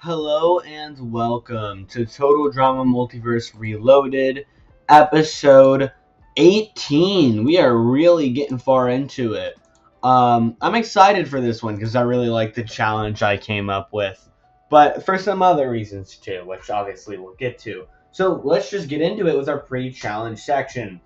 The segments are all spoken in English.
Hello and welcome to Total Drama Multiverse Reloaded, episode 18. We are really getting far into it. I'm excited for this one because I really like the challenge I came up with, but for some other reasons too, which obviously we'll get to. So let's just get into it with our pre-challenge section.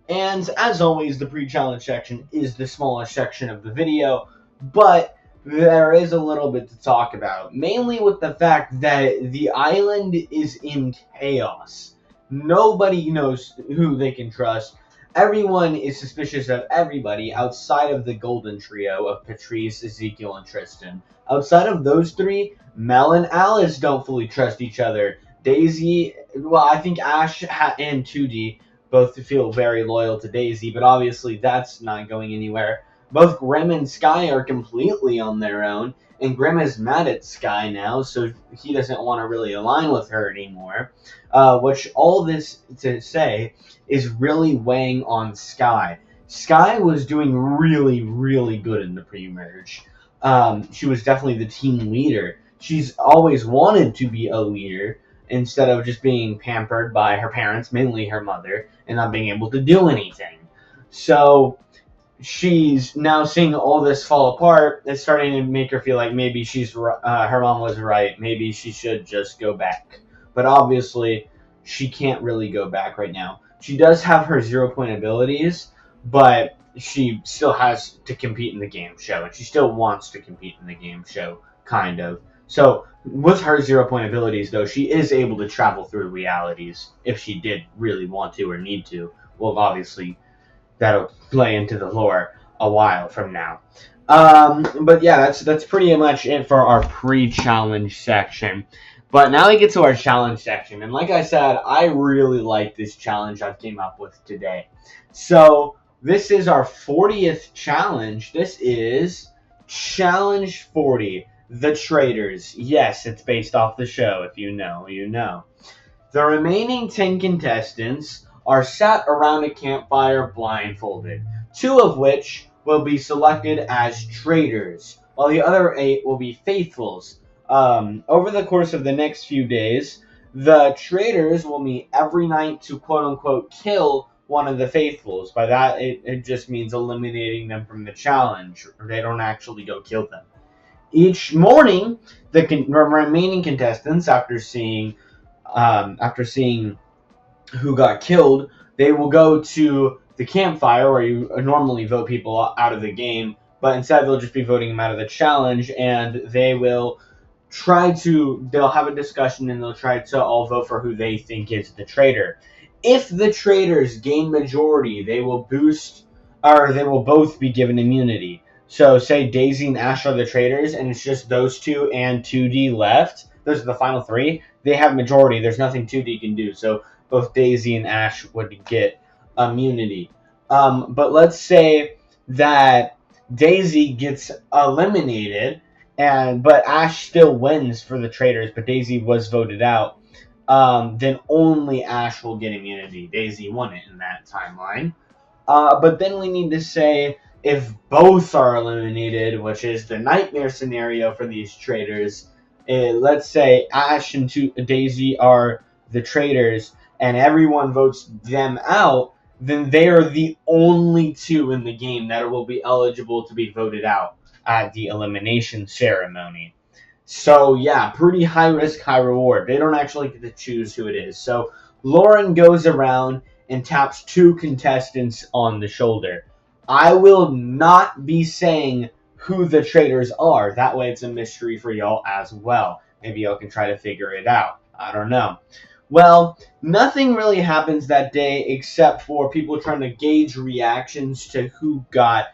And as always, the pre-challenge section is the smallest section of the video, but there is a little bit to talk about, mainly with the fact that the island is in chaos. Nobody knows who they can trust. Everyone is suspicious of everybody outside of the golden trio of Patrice, Ezekiel, and Tristan. Outside of those three, Mel and Alice don't fully trust each other. Daisy, well, I think Ash and 2D both feel very loyal to Daisy, but obviously that's not going anywhere. Both Grim and Sky are completely on their own, and Grim is mad at Sky now, so he doesn't want to really align with her anymore. Which all this to say is really weighing on Sky. Sky was doing really, really good in the pre-merge. She was definitely the team leader. She's always wanted to be a leader instead of just being pampered by her parents, mainly her mother, and not being able to do anything. So she's now seeing all this fall apart. It's starting to make her feel like maybe her mom was right. Maybe she should just go back. But obviously, she can't really go back right now. She does have her 0 point abilities, but she still has to compete in the game show, and she still wants to compete in the game show, kind of. So, with her 0 point abilities, though, she is able to travel through realities if she did really want to or need to. Well, obviously, that'll play into the lore a while from now. But yeah, that's pretty much it for our pre-challenge section. But now we get to our challenge section, and like I said, I really like this challenge I came up with today. So this is our 40th challenge. This is Challenge 40, The Traitors. Yes, it's based off the show. If you know, you know. The remaining 10 contestants are sat around a campfire blindfolded, 2 of which will be selected as traitors, while the other 8 will be faithfuls. Over the course of the next few days, the traitors will meet every night to quote-unquote kill one of the faithfuls. By that, it just means eliminating them from the challenge. They don't actually go kill them. Each morning, the remaining contestants, after seeing who got killed, they will go to the campfire where you normally vote people out of the game, but instead they'll just be voting them out of the challenge, and they'll have a discussion, and they'll try to all vote for who they think is the traitor. If the traitors gain majority, they will both be given immunity. So say Daisy and Ash are the traitors, and it's just those two and 2D left. Those are the final 3. They have majority. There's nothing 2D can do. So both Daisy and Ash would get immunity. But let's say that Daisy gets eliminated, but Ash still wins for the traitors, but Daisy was voted out. Then only Ash will get immunity. Daisy won it in that timeline. But then we need to say if both are eliminated, which is the nightmare scenario for these traitors. Let's say Ash and Daisy are the traitors, and everyone votes them out, then they are the only 2 in the game that will be eligible to be voted out at the elimination ceremony. So yeah, pretty high risk, high reward. They don't actually get to choose who it is. So Lauren goes around and taps 2 contestants on the shoulder. I will not be saying who the traitors are. That way it's a mystery for y'all as well. Maybe y'all can try to figure it out. I don't know. Well, nothing really happens that day except for people trying to gauge reactions to who got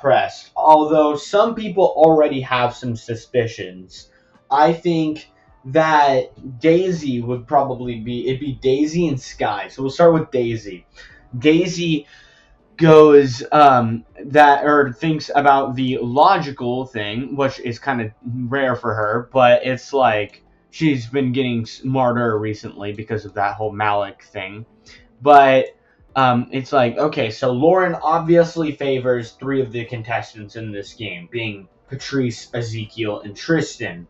pressed. Although some people already have some suspicions. I think that Daisy would probably it'd be Daisy and Sky. So we'll start with Daisy. Daisy thinks about the logical thing, which is kind of rare for her, but it's like she's been getting smarter recently because of that whole Malik thing. But it's like, okay, so Lauren obviously favors 3 of the contestants in this game, being Patrice, Ezekiel, and Tristan.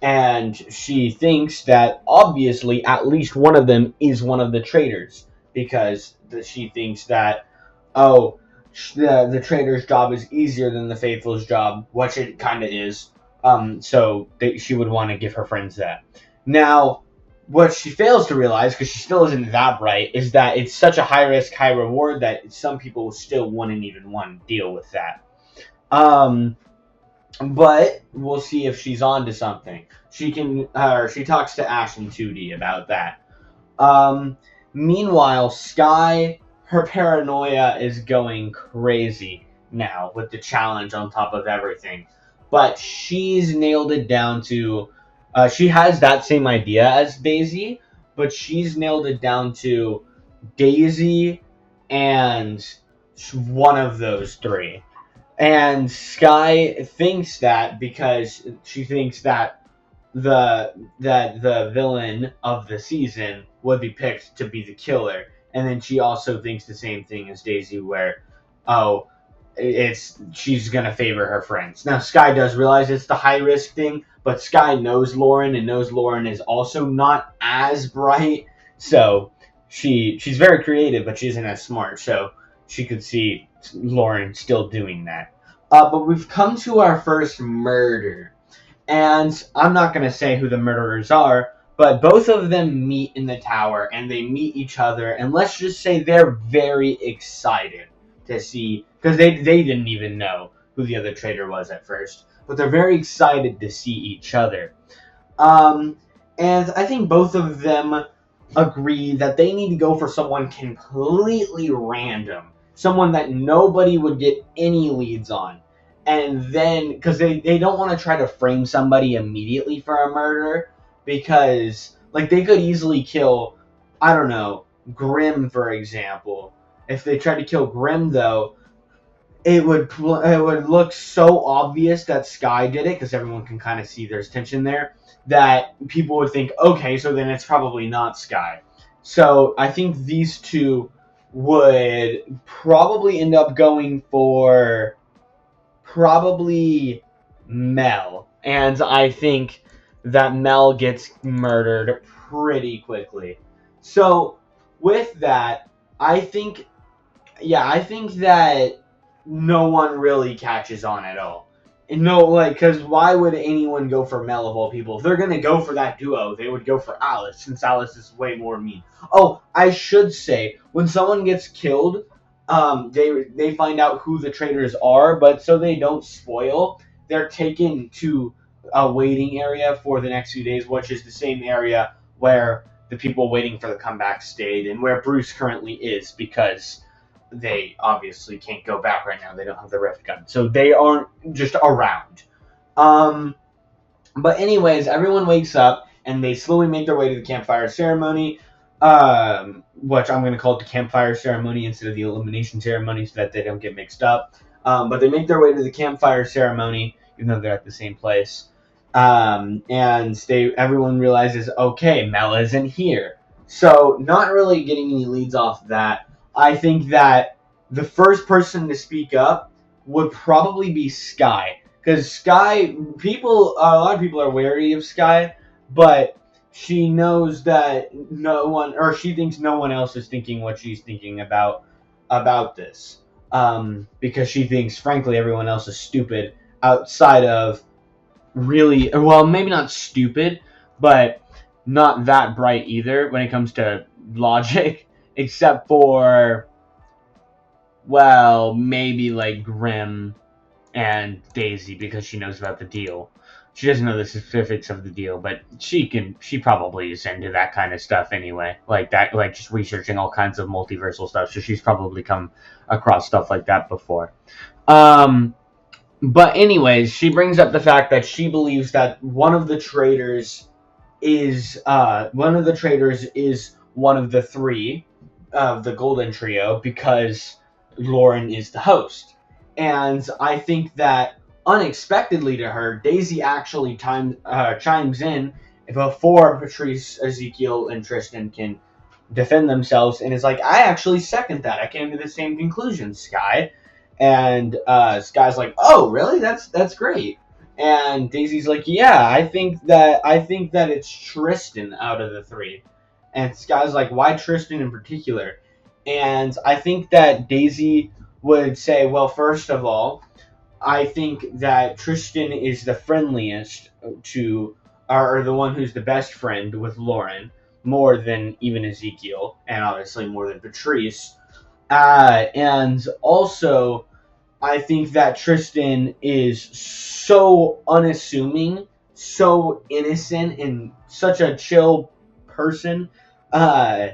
and she thinks that obviously at least one of them is one of the traitors, because she thinks that, oh, the traitor's job is easier than the faithful's job, which it kind of is. So she would want to give her friends that. Now, what she fails to realize, because she still isn't that bright, is that it's such a high risk, high reward that some people still wouldn't even want to deal with that. But we'll see if she's on to something. She talks to Ash and 2D about that. Meanwhile, Sky, her paranoia is going crazy now with the challenge on top of everything. But she's nailed it down to. She has that same idea as Daisy, but she's nailed it down to Daisy and one of those three. And Sky thinks that because she thinks that the villain of the season would be picked to be the killer, and then she also thinks the same thing as Daisy, where, oh, she's gonna favor her friends. Now Sky does realize it's the high risk thing, but Sky knows Lauren and knows Lauren is also not as bright, so she's very creative, but she isn't as smart, so she could see Lauren still doing that. But we've come to our first murder. And I'm not going to say who the murderers are, but both of them meet in the tower and they meet each other. And let's just say they're very excited to see, because they didn't even know who the other traitor was at first, but they're very excited to see each other. And I think both of them agree that they need to go for someone completely random, someone that nobody would get any leads on. And then, because they don't want to try to frame somebody immediately for a murder, because, like, they could easily kill, I don't know, Grimm, for example. If they tried to kill Grimm, though, it would look so obvious that Sky did it, because everyone can kind of see there's tension there, that people would think, okay, so then it's probably not Sky. So I think these two would probably end up going for probably Mel. And I think that Mel gets murdered pretty quickly. So with that, I think that no one really catches on at all. No, like, because why would anyone go for Mel of all people? If they're going to go for that duo, they would go for Alice, since Alice is way more mean. Oh, I should say, when someone gets killed, they find out who the traitors are, but so they don't spoil, they're taken to a waiting area for the next few days, which is the same area where the people waiting for the comeback stayed, and where Bruce currently is, because they obviously can't go back right now. They don't have the rift gun, so they aren't just around. But anyways, everyone wakes up and they slowly make their way to the campfire ceremony, which I'm going to call it the campfire ceremony instead of the elimination ceremony, so that they don't get mixed up. But they make their way to the campfire ceremony, even though they're at the same place. And everyone realizes, okay, Mel isn't here. So not really getting any leads off that. I think that the first person to speak up would probably be Sky, because Sky, a lot of people are wary of Sky, but she knows that she thinks no one else is thinking what she's thinking about this, because she thinks, frankly, everyone else is stupid outside of really, well, maybe not stupid, but not that bright either when it comes to logic, except for, well, maybe like Grimm and Daisy, because she knows about the deal. She doesn't know the specifics of the deal, but she probably is into that kind of stuff anyway. Like that, like just researching all kinds of multiversal stuff. So she's probably come across stuff like that before. But anyways, she brings up the fact that she believes that one of the traitors is one of the three of the Golden Trio, because Lauren is the host. And I think that unexpectedly to her, Daisy actually chimes in before Patrice, Ezekiel, and Tristan can defend themselves, and is like, I actually second that. I came to the same conclusion, Sky. And Sky's like, oh, really? That's great. And Daisy's like, yeah, I think that it's Tristan out of the three. And Sky's like, why Tristan in particular? And I think that Daisy would say, well, first of all, I think that Tristan is the friendliest to, or the one who's the best friend with Lauren, more than even Ezekiel, and obviously more than Patrice. And also, I think that Tristan is so unassuming, so innocent, and such a chill person uh,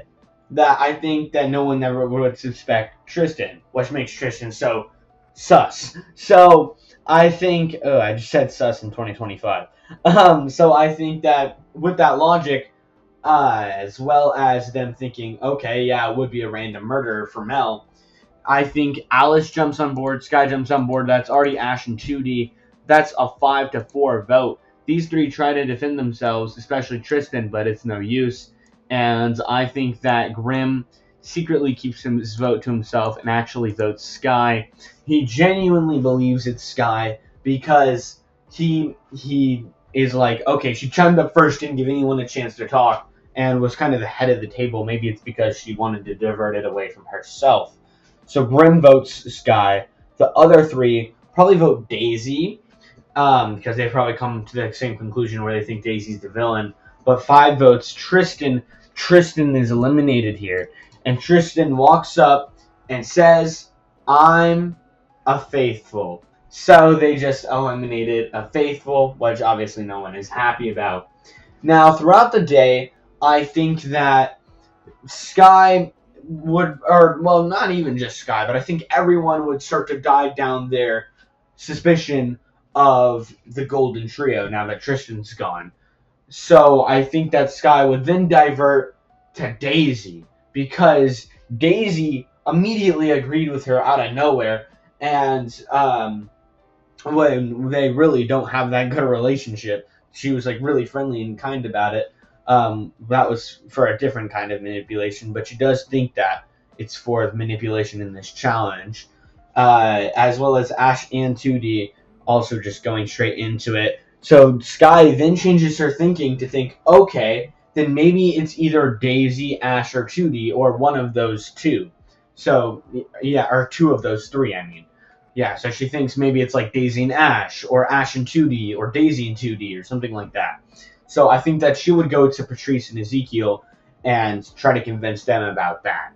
that I think that no one ever would suspect Tristan, which makes Tristan so sus. So I think, oh, I just said sus in 2025. So I think that with that logic, as well as them thinking, okay, yeah, it would be a random murder for Mel. I think Alice jumps on board, Sky jumps on board. That's already Ash and 2D. That's a 5-4 vote. These three try to defend themselves, especially Tristan, but it's no use. And I think that Grimm secretly keeps his vote to himself and actually votes Sky. He genuinely believes it's Sky because he is like, okay, she chimed up first, didn't give anyone a chance to talk, and was kind of the head of the table. Maybe it's because she wanted to divert it away from herself. So Grimm votes Sky. The other three probably vote Daisy, because they probably come to the same conclusion where they think Daisy's the villain. But 5 votes Tristan. Tristan is eliminated here. And Tristan walks up and says, I'm a faithful. So they just eliminated a faithful, which obviously no one is happy about. Now, throughout the day, I think that Sky would, or well, not even just Sky, but I think everyone would start to dive down their suspicion of the Golden Trio now that Tristan's gone. So I think that Sky would then divert to Daisy because Daisy immediately agreed with her out of nowhere, and when they really don't have that good a relationship, she was like really friendly and kind about it. That was for a different kind of manipulation, but she does think that it's for manipulation in this challenge, as well as Ash and 2D also just going straight into it. So Sky then changes her thinking to think, okay, then maybe it's either Daisy, Ash, or 2D, or one of those two. So, yeah, or two of those three, I mean. Yeah, so she thinks maybe it's like Daisy and Ash, or Ash and 2D, or Daisy and 2D, or something like that. So I think that she would go to Patrice and Ezekiel and try to convince them about that.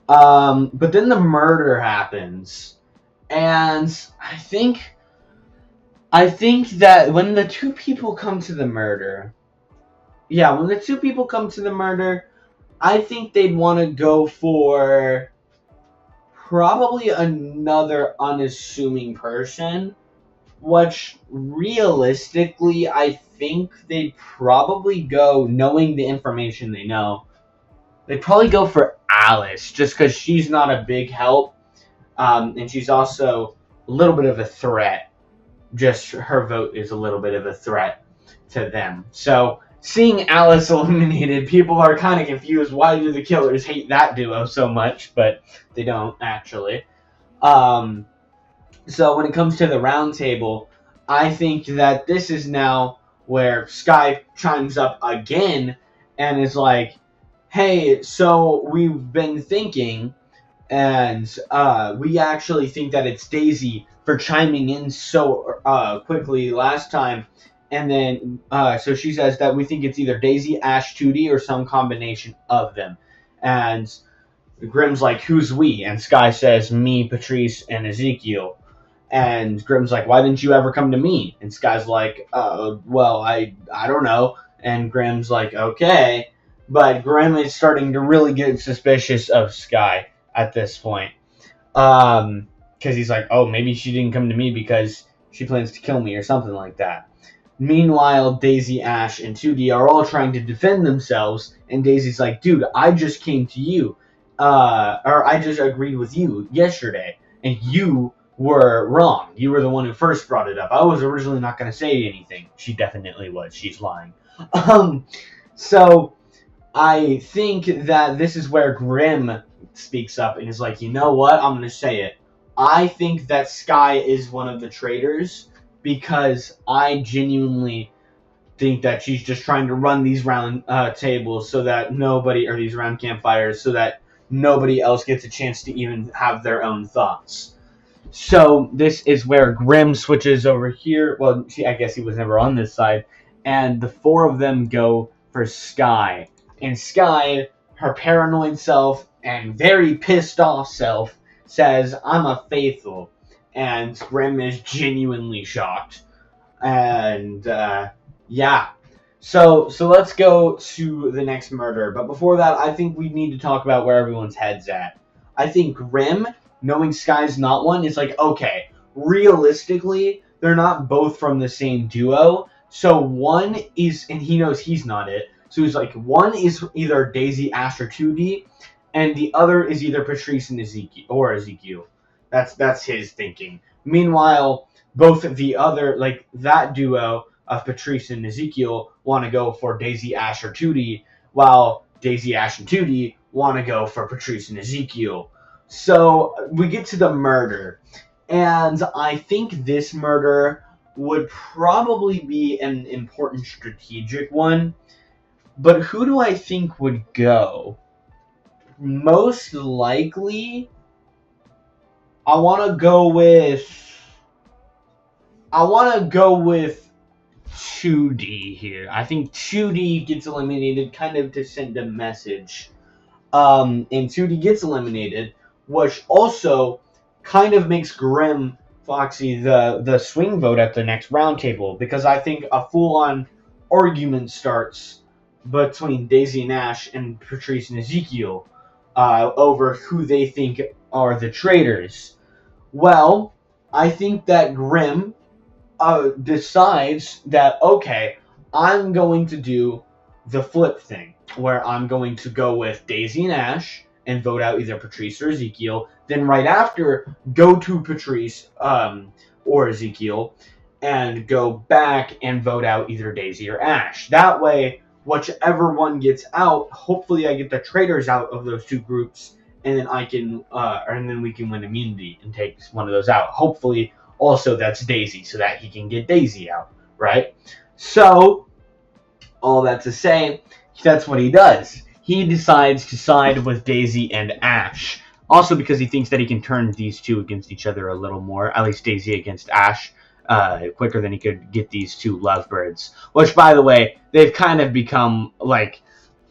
But then the murder happens, and I think that when the two people come to the murder, I think they'd want to go for probably another unassuming person, which realistically I think they'd probably go, knowing the information they know, they'd probably go for Alice, just because she's not a big help, and she's also a little bit of a threat. Just her vote is a little bit of a threat to them. So seeing Alice eliminated, people are kind of confused. Why do the killers hate that duo so much? But they don't, actually. So when it comes to the round table, I think that this is now where Sky chimes up again and is like, hey, so we've been thinking, and we actually think that it's Daisy for chiming in so quickly last time. And then, so she says that we think it's either Daisy, Ash, 2D, or some combination of them. And Grimm's like, who's we? And Sky says, me, Patrice, and Ezekiel. And Grimm's like, why didn't you ever come to me? And Sky's like, well, I don't know. And Grimm's like, okay. But Grimm is starting to really get suspicious of Sky at this point. Because he's like, oh, maybe she didn't come to me because she plans to kill me or something like that. Meanwhile, Daisy, Ash, and 2D are all trying to defend themselves. And Daisy's like, dude, I just came to you. Or I just agreed with you yesterday. And you were wrong. You were the one who first brought it up. I was originally not going to say anything. She definitely was. She's lying. So I think that this is where Grimm speaks up and is like, you know what? I'm going to say it. I think that Sky is one of the traitors because I genuinely think that she's just trying to run these round tables so that nobody, or these round campfires, so that nobody else gets a chance to even have their own thoughts. So this is where Grimm switches over here. Well, I guess he was never on this side. And the four of them go for Sky. And Sky, her paranoid self and very pissed off self, says, I'm a faithful. And Grimm is genuinely shocked. And, yeah. So let's go to the next murder. But before that, I think we need to talk about where everyone's head's at. I think Grimm, knowing Sky's not one, is like, okay, realistically, they're not both from the same duo. So one is, and he knows he's not it. So he's like, one is either Daisy, Ash, or 2D, and the other is either Patrice and Ezekiel. That's his thinking. Meanwhile, both the other, like that duo of Patrice and Ezekiel, want to go for Daisy, Ash, or 2D, while Daisy, Ash, and 2D want to go for Patrice and Ezekiel. So we get to the murder, and I think this murder would probably be an important strategic one. But who do I think would go? Most likely, I want to go with 2D here. I think 2D gets eliminated kind of to send a message. And 2D gets eliminated, which also kind of makes Grimm Foxy the swing vote at the next roundtable, because I think a full-on argument starts between Daisy and Ash and Patrice and Ezekiel over who they think are the traitors. Well, I think that Grimm decides that, okay, I'm going to do the flip thing, where I'm going to go with Daisy and Ash and vote out either Patrice or Ezekiel. Then right after, go to Patrice or Ezekiel and go back and vote out either Daisy or Ash. That way, whichever one gets out, hopefully I get the traitors out of those two groups, and then we can win immunity and take one of those out. Hopefully, also that's Daisy, so that he can get Daisy out, right? So, all that to say, that's what he does. He decides to side with Daisy and Ash. Also because he thinks that he can turn these two against each other a little more, at least Daisy against Ash, quicker than he could get these two lovebirds. Which, by the way, they've kind of become, like,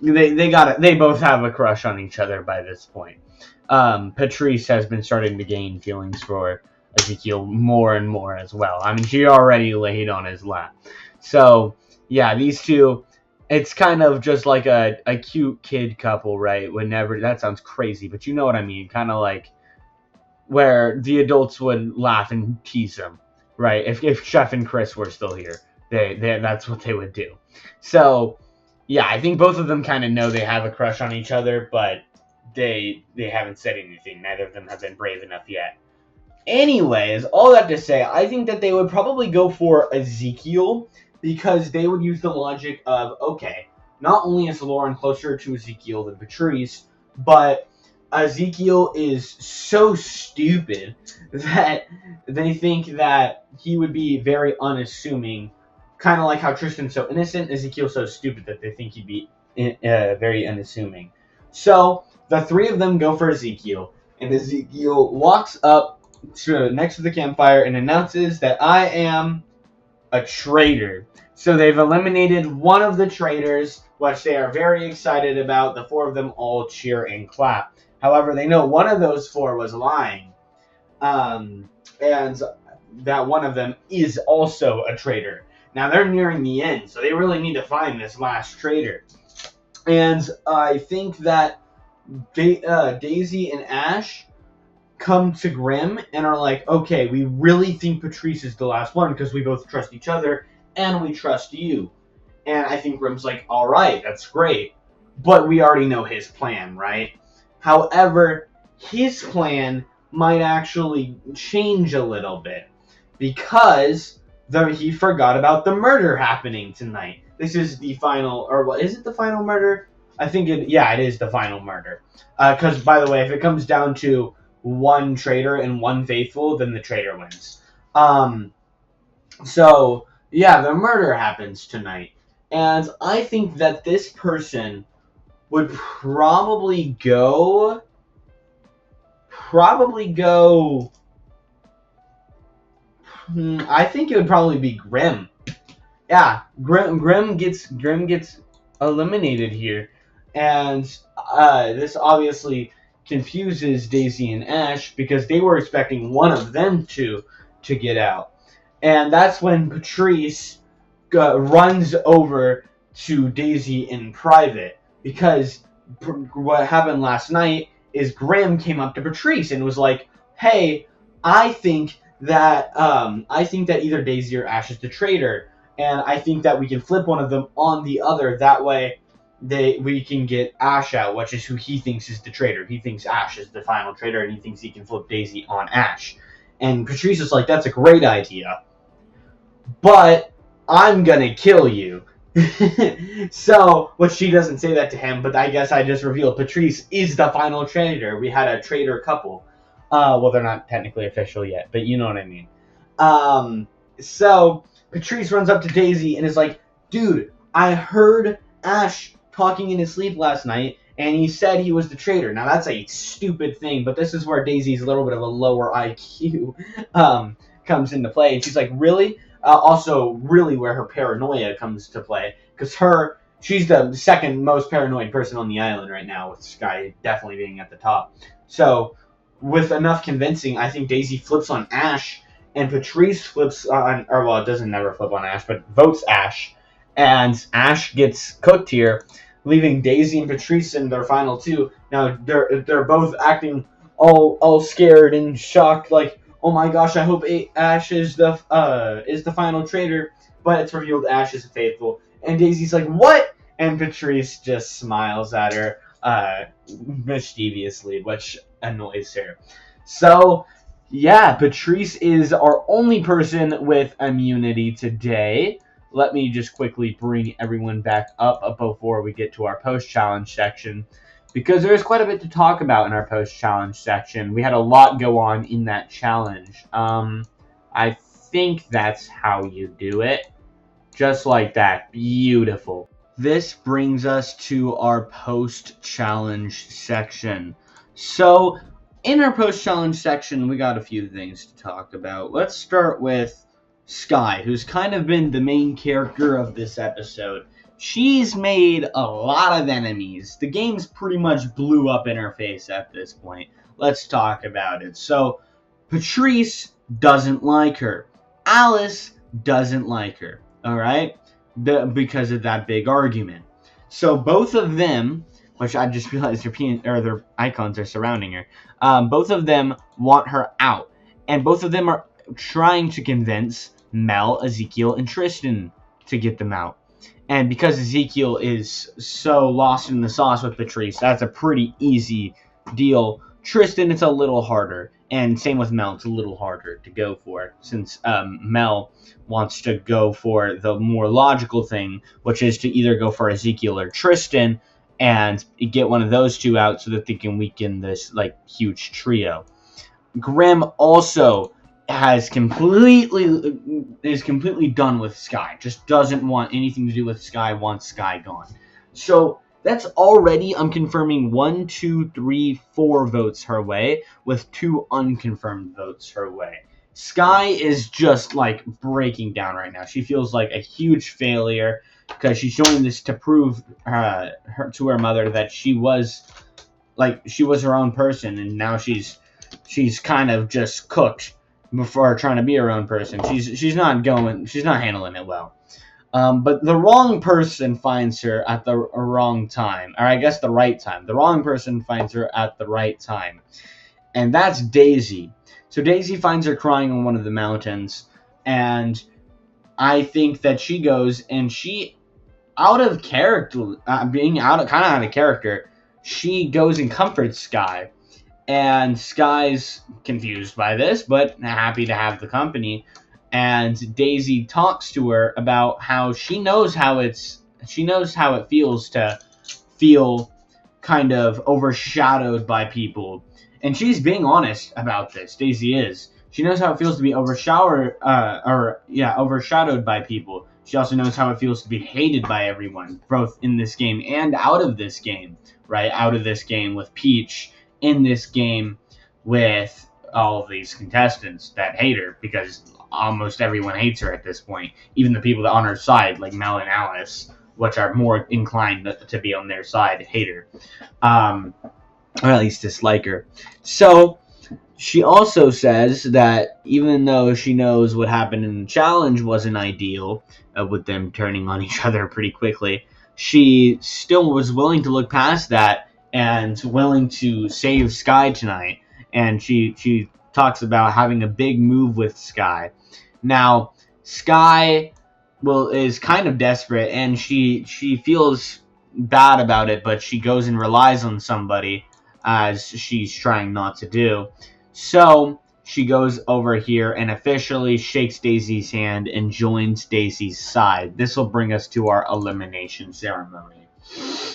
they both have a crush on each other by this point. Patrice has been starting to gain feelings for Ezekiel more and more as well. I mean, she already laid on his lap. So, yeah, these two, it's kind of just like a cute kid couple, right? That sounds crazy, but you know what I mean. Kind of like where the adults would laugh and tease them, right? If Chef and Chris were still here, that's what they would do. So, yeah, I think both of them kind of know they have a crush on each other, but they haven't said anything. Neither of them have been brave enough yet. Anyways, all that to say, I think that they would probably go for Ezekiel, because they would use the logic of, okay, not only is Lauren closer to Ezekiel than Patrice, but Ezekiel is so stupid that they think that he would be very unassuming, kind of like how Tristan's so innocent, Ezekiel's so stupid that they think he'd be very unassuming. So, the three of them go for Ezekiel, and Ezekiel walks up next to the campfire and announces that I am a traitor. So they've eliminated one of the traitors, which they are very excited about. The four of them all cheer and clap. However, they know one of those four was lying. And that one of them is also a traitor. Now they're nearing the end, so they really need to find this last traitor. And I think that Daisy and Ash come to Grimm and are like, okay, we really think Patrice is the last one because we both trust each other and we trust you. And I think Grimm's like, all right, that's great, but we already know his plan, right? However, his plan might actually change a little bit because he forgot about the murder happening tonight. This is the final, or what, is it the final murder? I think it is the final murder. Because, by the way, if it comes down to one traitor and one faithful, then the traitor wins. So, yeah, the murder happens tonight. And I think that this person would probably go, I think it would probably be Grim. Yeah, Grim gets eliminated here, and this obviously confuses Daisy and Ash because they were expecting one of them to get out, and that's when Patrice runs over to Daisy in private because what happened last night is Grim came up to Patrice and was like, "Hey, I think that either Daisy or Ash is the traitor, and I think that we can flip one of them on the other. That way, we can get Ash out, which is who he thinks is the traitor. He thinks Ash is the final traitor, and he thinks he can flip Daisy on Ash." And Patrice is like, "That's a great idea, but I'm gonna kill you." So, which she doesn't say that to him, but I guess I just revealed Patrice is the final traitor. We had a traitor couple. Well, they're not technically official yet, but you know what I mean. So Patrice runs up to Daisy and is like, "Dude, I heard Ash talking in his sleep last night, and he said he was the traitor." Now that's a stupid thing, but this is where Daisy's a little bit of a lower IQ comes into play, and she's like, "Really?" Also, really, where her paranoia comes to play, because she's the second most paranoid person on the island right now, with Sky definitely being at the top. So, with enough convincing, I think Daisy flips on Ash, and Patrice flips on, or well, it doesn't never flip on Ash, but votes Ash, and Ash gets cooked here, leaving Daisy and Patrice in their final two. Now they're both acting all scared and shocked, like, "Oh my gosh, I hope Ash is the final traitor." But it's revealed Ash is faithful, and Daisy's like, "What?" And Patrice just smiles at her mischievously, which annoys her. So, yeah, Patrice is our only person with immunity today. Let me just quickly bring everyone back up before we get to our post-challenge section, because there's quite a bit to talk about in our post-challenge section. We had a lot go on in that challenge. I think that's how you do it. Just like that. Beautiful. This brings us to our post-challenge section. So, in our post-challenge section, we got a few things to talk about. Let's start with Sky, who's kind of been the main character of this episode. She's made a lot of enemies. The game's pretty much blew up in her face at this point. Let's talk about it. So, Patrice doesn't like her. Alice doesn't like her. Alright? Because of that big argument. So, both of them, which I just realized their icons are surrounding her, both of them want her out. And both of them are trying to convince Mel, Ezekiel, and Tristan to get them out. And because Ezekiel is so lost in the sauce with Patrice, that's a pretty easy deal. Tristan, it's a little harder. And same with Mel, it's a little harder to go for, since Mel wants to go for the more logical thing, which is to either go for Ezekiel or Tristan and get one of those two out so that they can weaken this huge trio. Grim also is completely done with Sky. Just doesn't want anything to do with Sky. Wants Sky gone. So that's already, I'm confirming 1, 2, 3, 4 votes her way, with 2 unconfirmed votes her way. Sky is just breaking down right now. She feels like a huge failure because she's doing this to prove to her mother that she was her own person, and now she's kind of just cooked before trying to be her own person. She's not handling it well. But the wrong person finds her at the wrong time, or I guess the right time. The wrong person finds her at the right time, and that's Daisy. So Daisy finds her crying on one of the mountains, and I think that she goes and she, out of character, kind of out of character, she goes and comforts Sky. And Sky's confused by this, but happy to have the company. And Daisy talks to her about how she knows how it feels to feel kind of overshadowed by people. And she's being honest about this. Daisy is. She knows how it feels to be overshadowed by people. She also knows how it feels to be hated by everyone, both in this game and out of this game, right? Out of this game with Peach, in this game with all of these contestants that hate her, because almost everyone hates her at this point. Even the people that are on her side, like Mel and Alice, which are more inclined to be on their side, hate her. Or at least dislike her. So she also says that even though she knows what happened in the challenge wasn't ideal, with them turning on each other pretty quickly, she still was willing to look past that and willing to save Sky tonight. And she talks about having a big move with Sky. Now, Sky is kind of desperate, and she feels bad about it, but she goes and relies on somebody, as she's trying not to do. So she goes over here and officially shakes Daisy's hand and joins Daisy's side. This will bring us to our elimination ceremony.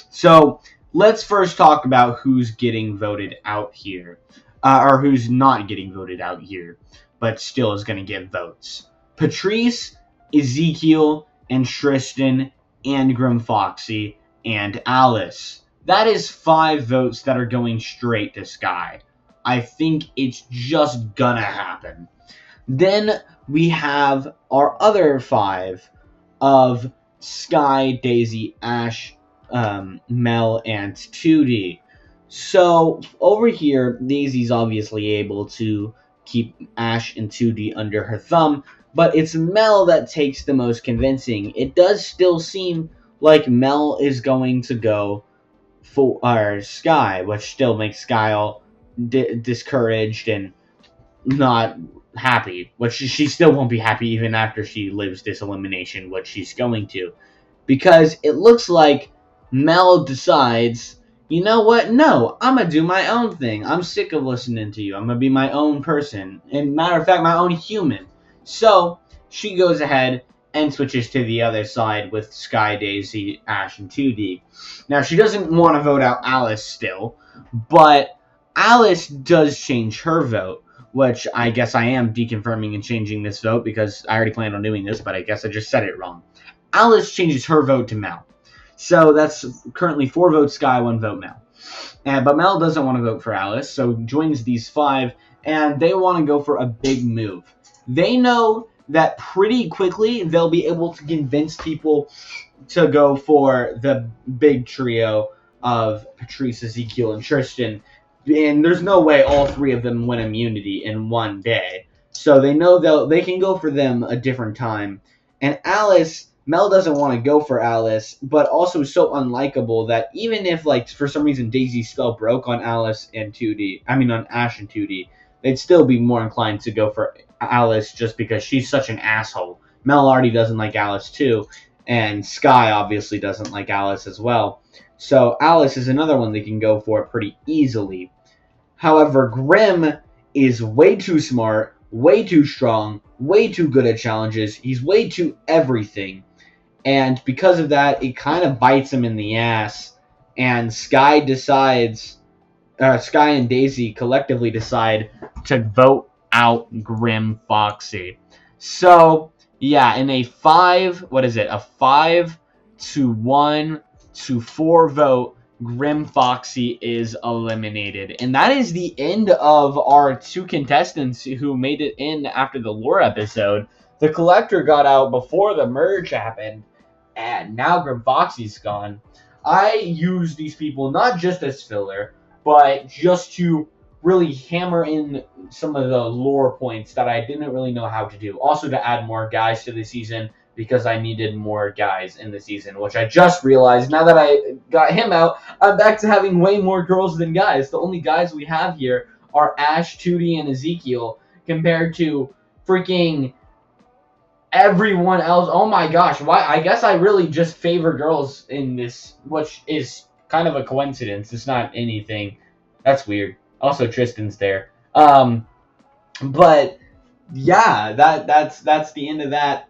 So let's first talk about who's getting voted out here, or who's not getting voted out here, but still is going to get votes. Patrice, Ezekiel, and Tristan, and Grim Foxy, and Alice. That is 5 votes that are going straight to Sky. I think it's just gonna happen. Then we have our other 5 of Sky, Daisy, Ash, Mel, and 2D. So over here, Daisy's obviously able to keep Ash and 2D under her thumb, but it's Mel that takes the most convincing. It does still seem like Mel is going to go for Sky, which still makes Sky all discouraged and not happy. Which she still won't be happy even after she lives this elimination, which she's going to. Because it looks like Mel decides, you know what? No, I'm going to do my own thing. I'm sick of listening to you. I'm going to be my own person. And matter of fact, my own human. So she goes ahead and switches to the other side with Sky, Daisy, Ash, and 2D. Now, she doesn't want to vote out Alice still, but Alice does change her vote, which I guess I am deconfirming and changing this vote because I already planned on doing this, but I guess I just said it wrong. Alice changes her vote to Mel. So that's currently 4 votes Sky, 1 vote Mel. But Mel doesn't want to vote for Alice, so joins these 5, and they want to go for a big move. They know that pretty quickly they'll be able to convince people to go for the big trio of Patrice, Ezekiel, and Tristan. And there's no way all 3 of them win immunity in one day. So they know they can go for them a different time. And Alice, Mel doesn't want to go for Alice, but also so unlikable that even if, like, for some reason Daisy's spell broke on Alice and 2D, on Ash and 2D, they'd still be more inclined to go for Alice just because she's such an asshole. Mel already doesn't like Alice too, and Sky obviously doesn't like Alice as well. So Alice is another one they can go for pretty easily. However, Grim is way too smart, way too strong, way too good at challenges. He's way too everything. And because of that, it kind of bites him in the ass. And Sky and Daisy collectively decide to vote out Grim Foxy. So, yeah, in a 5-1 to 4 vote, Grim Foxy is eliminated. And that is the end of our 2 contestants who made it in after the lore episode. The Collector got out before the merge happened, and now Grim Foxy's gone. I use these people not just as filler, but just to really hammer in some of the lore points that I didn't really know how to do. Also to add more guys to the season, because I needed more guys in the season, which I just realized now that I got him out, I'm back to having way more girls than guys. The only guys we have here are Ash, 2D, and Ezekiel, compared to freaking everyone else. Oh my gosh, why? I guess I really just favor girls in this, which is kind of a coincidence. It's not anything. That's weird. Also, Tristan's there. But yeah, that's the end of that.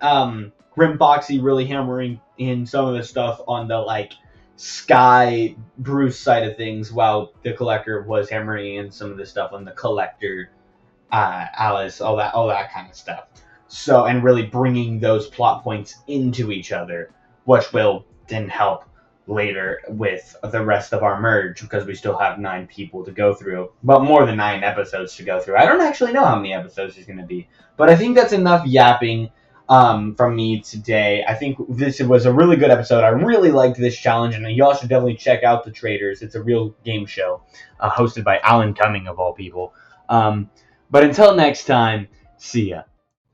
Grim Foxy really hammering in some of the stuff on the Sky Bruce side of things, while the Collector was hammering in some of the stuff on the Collector Alice, all that kind of stuff. So, and really bringing those plot points into each other, which will then help later with the rest of our merge because we still have 9 people to go through, but more than 9 episodes to go through. I don't actually know how many episodes there's going to be, but I think that's enough yapping from me today. I think this was a really good episode. I really liked this challenge, and y'all should definitely check out the Traitors. It's a real game show hosted by Alan Cumming, of all people. But until next time, see ya.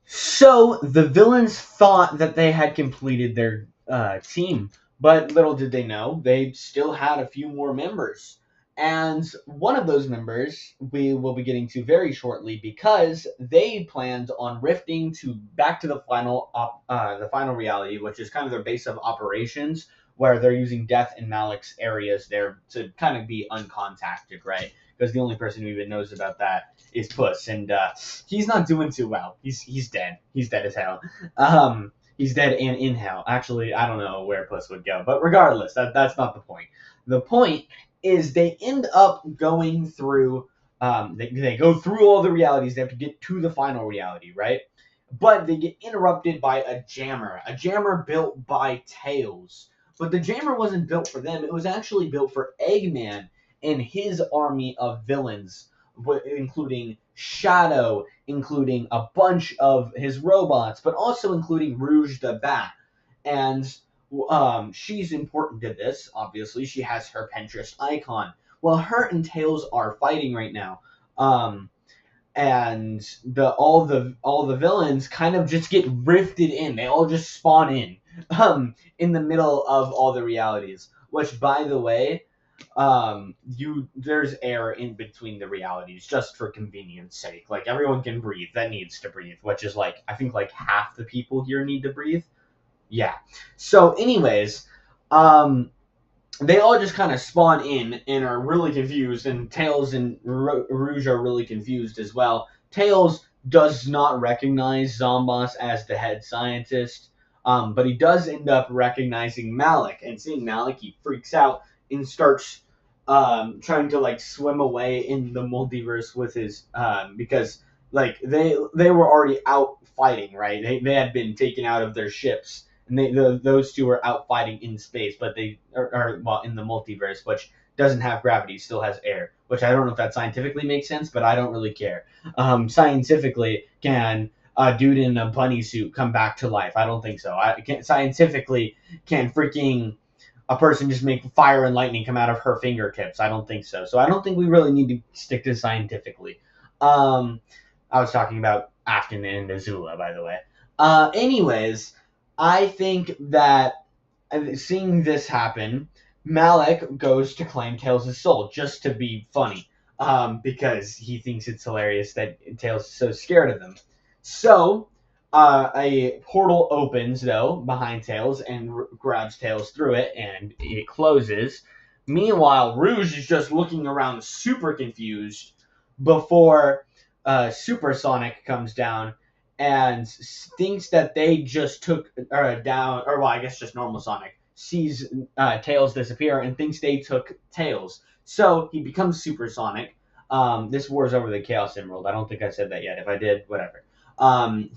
So the villains thought that they had completed their team, but little did they know they still had a few more members. And one of those members we will be getting to very shortly because they planned on rifting to back to the final reality, which is kind of their base of operations, where they're using Death and Malik's areas there to kind of be uncontacted, right? Because the only person who even knows about that is Puss, and he's not doing too well. He's dead. He's dead as hell. He's dead and in hell. Actually, I don't know where Puss would go, but regardless, that's not the point. The point is they end up going through. They go through all the realities. They have to get to the final reality, right? But they get interrupted by a jammer built by Tails. But the jammer wasn't built for them. It was actually built for Eggman and his army of villains, including Shadow, including a bunch of his robots, but also including Rouge the Bat. And she's important to this, obviously. She has her Pinterest icon. Well, her and Tails are fighting right now. And all the villains kind of just get rifted in. They all just spawn in the middle of all the realities. Which, by the way, there's air in between the realities just for convenience sake. Like everyone can breathe that needs to breathe, which is like I think like half the people here need to breathe. Yeah. So, anyways, they all just kind of spawn in and are really confused, and Tails and Rouge are really confused as well. Tails does not recognize Zomboss as the head scientist, but he does end up recognizing Malik, and seeing Malik, he freaks out and starts trying to like swim away in the multiverse with his because like they were already out fighting, right? They had been taken out of their ships, and those two are out fighting in space, but they are well in the multiverse, which doesn't have gravity, still has air. Which I don't know if that scientifically makes sense, but I don't really care. Scientifically, can a dude in a bunny suit come back to life? I don't think so. Scientifically, can freaking a person just make fire and lightning come out of her fingertips? I don't think so. So I don't think we really need to stick to scientifically. I was talking about Afton and Azula, by the way. Anyways, I think that seeing this happen, Malik goes to claim Tails' soul just to be funny, because he thinks it's hilarious that Tails is so scared of him. So, a portal opens, though, behind Tails and grabs Tails through it, and it closes. Meanwhile, Rouge is just looking around super confused before Supersonic comes down and thinks that they just took down, or well, I guess just normal Sonic, sees Tails disappear and thinks they took Tails. So he becomes Supersonic. This war's over the Chaos Emerald. I don't think I said that yet. If I did, whatever.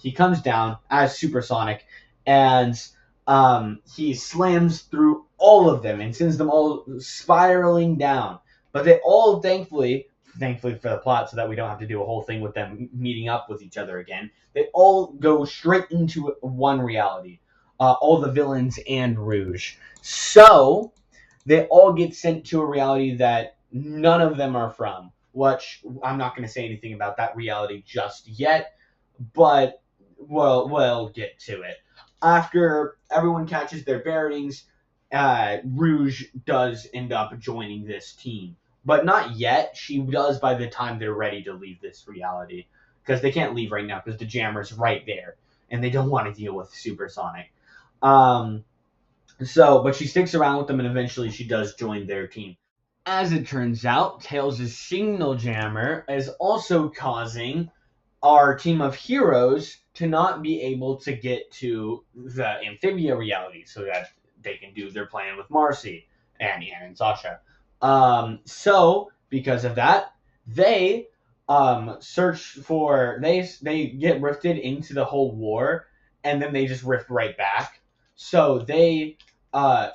He comes down as Supersonic, and he slams through all of them and sends them all spiraling down. But they all, thankfully for the plot, so that we don't have to do a whole thing with them meeting up with each other again, they all go straight into one reality. All the villains and Rouge. So they all get sent to a reality that none of them are from. Which I'm not going to say anything about that reality just yet, but we'll get to it. After everyone catches their bearings, Rouge does end up joining this team. But not yet. She does by the time they're ready to leave this reality. Because they can't leave right now because the jammer's right there. And they don't want to deal with Supersonic. But she sticks around with them, and eventually she does join their team. As it turns out, Tails' signal jammer is also causing our team of heroes to not be able to get to the Amphibia reality so that they can do their plan with Marcy and Ann and Sasha. So, because of that, they search for they get rifted into the whole war, and then they just rift right back. So they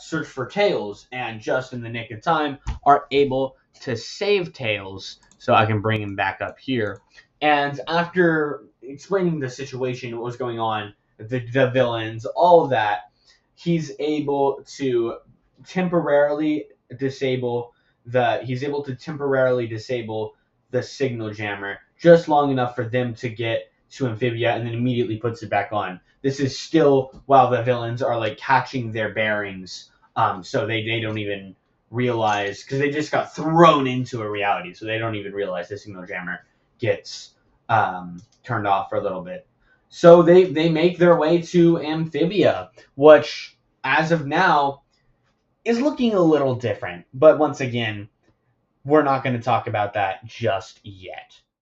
search for Tails, and just in the nick of time are able to save Tails. So I can bring him back up here. And after explaining the situation, what was going on, the villains, all of that, he's able to temporarily disable the signal jammer just long enough for them to get to Amphibia, and then immediately puts it back on. This is still while the villains are like catching their bearings, so they don't even realize, because they just got thrown into a reality, so they don't even realize the signal jammer gets turned off for a little bit. So they make their way to Amphibia, which as of now is looking a little different. But once again, we're not going to talk about that just yet.